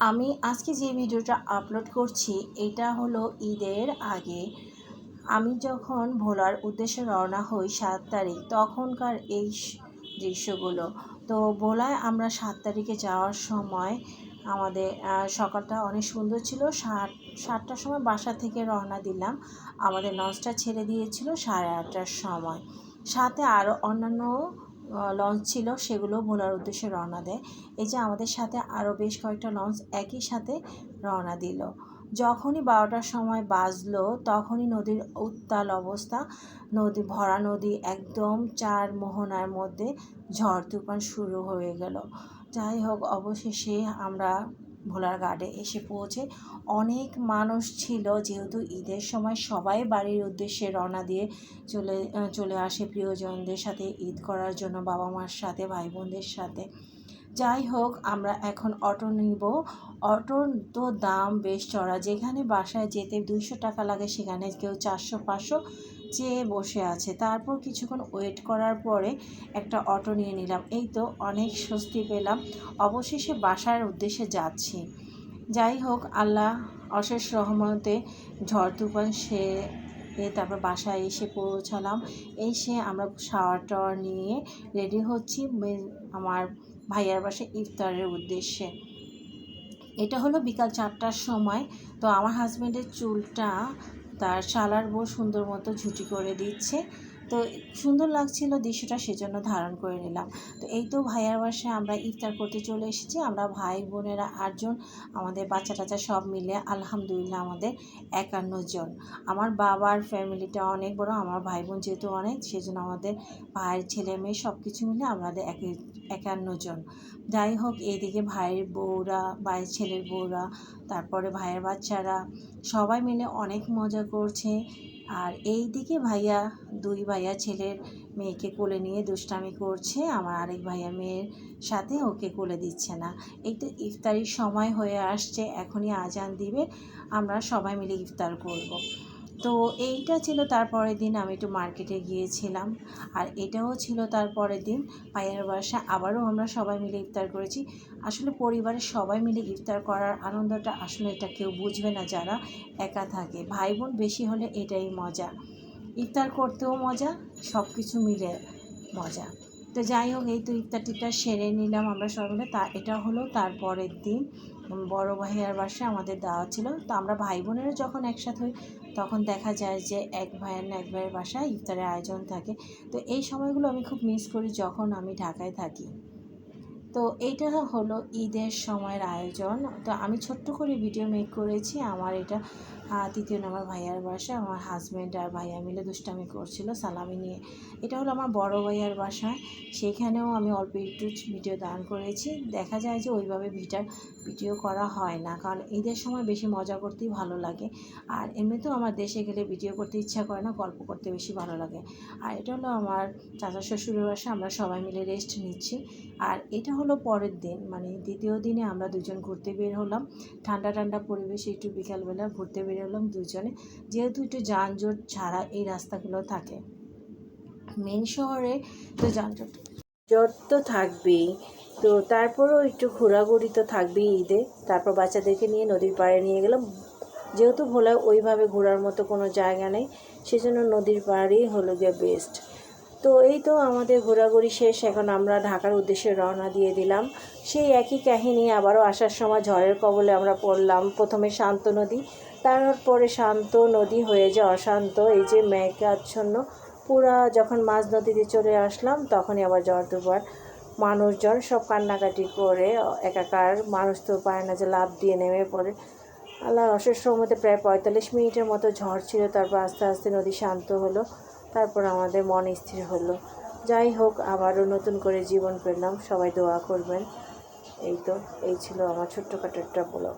আমি আজকে যে ভিডিওটা আপলোড করছি এটা হলো ঈদের আগে। আমি যখন ভোলার উদ্দেশ্যে রওনা হই ৭ তারিখ, তখনকার এই দৃশ্যগুলো। তো ভোলায় আমরা ৭ তারিখে যাওয়ার সময় আমাদের সকালটা অনেক সুন্দর ছিল। ৭টার সময় বাসা থেকে রওনা দিলাম। আমাদের লঞ্চটা ছেড়ে দিয়েছিল 8:30টার সময়। সাথে আরও অন্যান্য লঞ্চ ছিল, সেগুলো ভোলার উদ্দেশ্যে রওনা দেয়। এই যে আমাদের সাথে আরও বেশ কয়েকটা লঞ্চ একই সাথে রওনা দিল। যখনই 12টার সময় বাজলো তখনই নদীর উত্তাল অবস্থা, ভরা নদী একদম চার মোহনার মধ্যে ঝড় তুফান শুরু হয়ে গেল। যাই হোক, অবশেষে আমরা ভোলার ঘাটে এসে পৌঁছে। অনেক মানুষ ছিল, যেহেতু ঈদের সময় সবাই বাড়ির উদ্দেশ্যে রওনা দিয়ে চলে আসে প্রিয়জনদের সাথে ঈদ করার জন্য, বাবা মার সাথে, ভাই বোনদের সাথে। যাই হোক, আমরা এখন অটো নিব। অটোর তো দাম বেশ চড়া। যেখানে বাসায় যেতে 200 টাকা লাগে, সেখানে কেউ 400-500 চেয়ে বসে আছে। তারপর কিছুক্ষণ ওয়েট করার পরে একটা অটো নিয়ে নিলাম। এই তো অনেক স্বস্তি পেলাম। অবশেষে বাসার উদ্দেশ্যে যাচ্ছি। যাই হোক, আল্লাহ অশেষ রহমতে ঝড় তুফান তারপর বাসায় এসে পৌঁছালাম। এসে আমরা শাওয়ার টাওয়ার নিয়ে রেডি হচ্ছি আমার ভাইয়ার বাসায় ইফতারের উদ্দেশ্যে। এটা হলো বিকাল 4টার সময়। তো আমার হাজব্যান্ডের চুলটা তার শালার বউ সুন্দর মতো ঝুটি করে দিচ্ছে। তো সুন্দর লাগছিল দৃশ্যটা, সেজন্য ধারণ করে নিলাম। তো এই তো ভাইয়ার বাসায় আমরা ইফতার করতে চলে এসেছি। আমরা ভাই বোনেরা 8 জন, আমাদের বাচ্চা টাচ্চা সব মিলে আলহামদুলিল্লাহ আমাদের 51 জন। আমার বাবার ফ্যামিলিটা অনেক বড়, আমার ভাই বোন যেহেতু অনেক, সেজন্য আমাদের ভাইয়ের ছেলে মেয়ে সব কিছু মিলে আমাদের 51 জন। যাই হোক, এইদিকে ভাইয়ের বউরা, ভাইয়ের ছেলের বউরা, তারপরে ভাইয়ের বাচ্চারা সবাই মিলে অনেক মজা করছে। আর এই দিকে ভাইয়া, 2 ভাইয়া ছেলের মেয়েকে কোলে নিয়ে দুষ্টামি করছে। আমার আরেক ভাইয়া মেয়ের সাথে ওকে কোলে দিচ্ছে না। এই তো ইফতারির সময় হয়ে আসছে, এখনই আজান দিবে, আমরা সবাই মিলে ইফতার করব। তো এইটা ছিল তারপরের দিন। আমি একটু মার্কেটে গিয়েছিলাম। আর এটাও ছিল তারপরের দিন ভাইয়ার বাসায় আবারও আমরা সবাই মিলে ইফতার করেছি। আসলে পরিবারের সবাই মিলে ইফতার করার আনন্দটা আসলে এটা কেউ বুঝবে না যারা একা থাকে। ভাই বোন বেশি হলে এটাই মজা, ইফতার করতেও মজা, সব কিছু মিলে মজা। তো যাই হোক, এই তো ইফতারটিটা সেরে নিলাম আমরা সবাই মিলে। এটা হলো তারপরের দিন বড় ভাইয়ার বাসায় আমাদের দাওয়াত ছিল। তো আমরা ভাই বোনেরা যখন একসাথে হই তখন দেখা যায় যে এক ভাইয়ের বাসায় ইফতারের আয়োজন থাকে। তো এই সময়গুলো আমি খুব মিস করি যখন আমি ঢাকায় থাকি। তো এইটা হলো ঈদের সময়ের আয়োজন। তো আমি ছোট্ট করে ভিডিও মেক করেছি। আমার এটা 3য় নাম্বার ভাইয়ার বাসা। আমার হাজব্যান্ড আর ভাইয়া মিলে দুষ্টামি করছিল সালামি নিয়ে। এটা হলো আমার বড় ভাইয়ার বাসা। সেখানেও আমি অল্প একটু ভিডিও দান করেছি। দেখা যায় যে ওইভাবে ভিডিও করা হয় না, কারণ ঈদের সময় বেশি মজা করতেই ভালো লাগে। আর এমনিতেও আমার দেশে গেলে ভিডিও করতে ইচ্ছা করে না, গল্প করতে বেশি ভালো লাগে। আর এটা হলো আমার চাচা শ্বশুরের বাসা। আমরা সবাই মিলে রেস্ট নিচ্ছি। আর এটা হলো পরের দিন, মানে 2য় দিনে আমরা দুজন ঘুরতে বের হলাম। ঠান্ডা ঠান্ডা পরিবেশে একটু বিকালবেলা ঘুরতে বের হলাম দুজনে, যেহেতু একটু যানজট ছাড়া এই রাস্তাগুলো থাকে। মেন শহরে তো যানজট তো থাকবেই, তো তারপরেও একটু ঘোরাঘুরি তো থাকবেই ঈদে। তারপর বাচ্চাদেরকে নিয়ে নদীর পাড়ে নিয়ে গেলাম। যেহেতু ভোলায় ওইভাবে ঘোরার মতো কোনো জায়গা নেই, সেজন্য নদীর পাড়েই হলো গিয়ে বেস্ট। তো এই তো আমাদের ঘোরাঘুরি শেষ। এখন আমরা ঢাকার উদ্দেশ্যে রওনা দিয়ে দিলাম। সেই একই কাহিনী, আবারও আসার সময় ঝড়ের কবলে আমরা পড়লাম। প্রথমে শান্ত নদী, তারপরে শান্ত নদী হয়ে যায় অশান্ত। এই যে মেঘাচ্ছন্ন পুরা, যখন মাঝ নদীতে চলে আসলাম তখনই আবার ঝড় তুফান। মানুষজন সব কান্নাকাটি করে একাকার। মানুষ তো পায় না যে লাফ দিয়ে নেমে পড়ে। আল্লাহর অশেষ রহমতে প্রায় 45 মিনিটের মতো ঝড় ছিল। তারপর আস্তে আস্তে নদী শান্ত হলো। তারপর আমাদের মন স্থির হলো। যাই হোক, আবারও নতুন করে জীবন পেলাম। সবাই দোয়া করবেন। এই ছিল আমার ছোট্টখাটো একটা ব্লগ।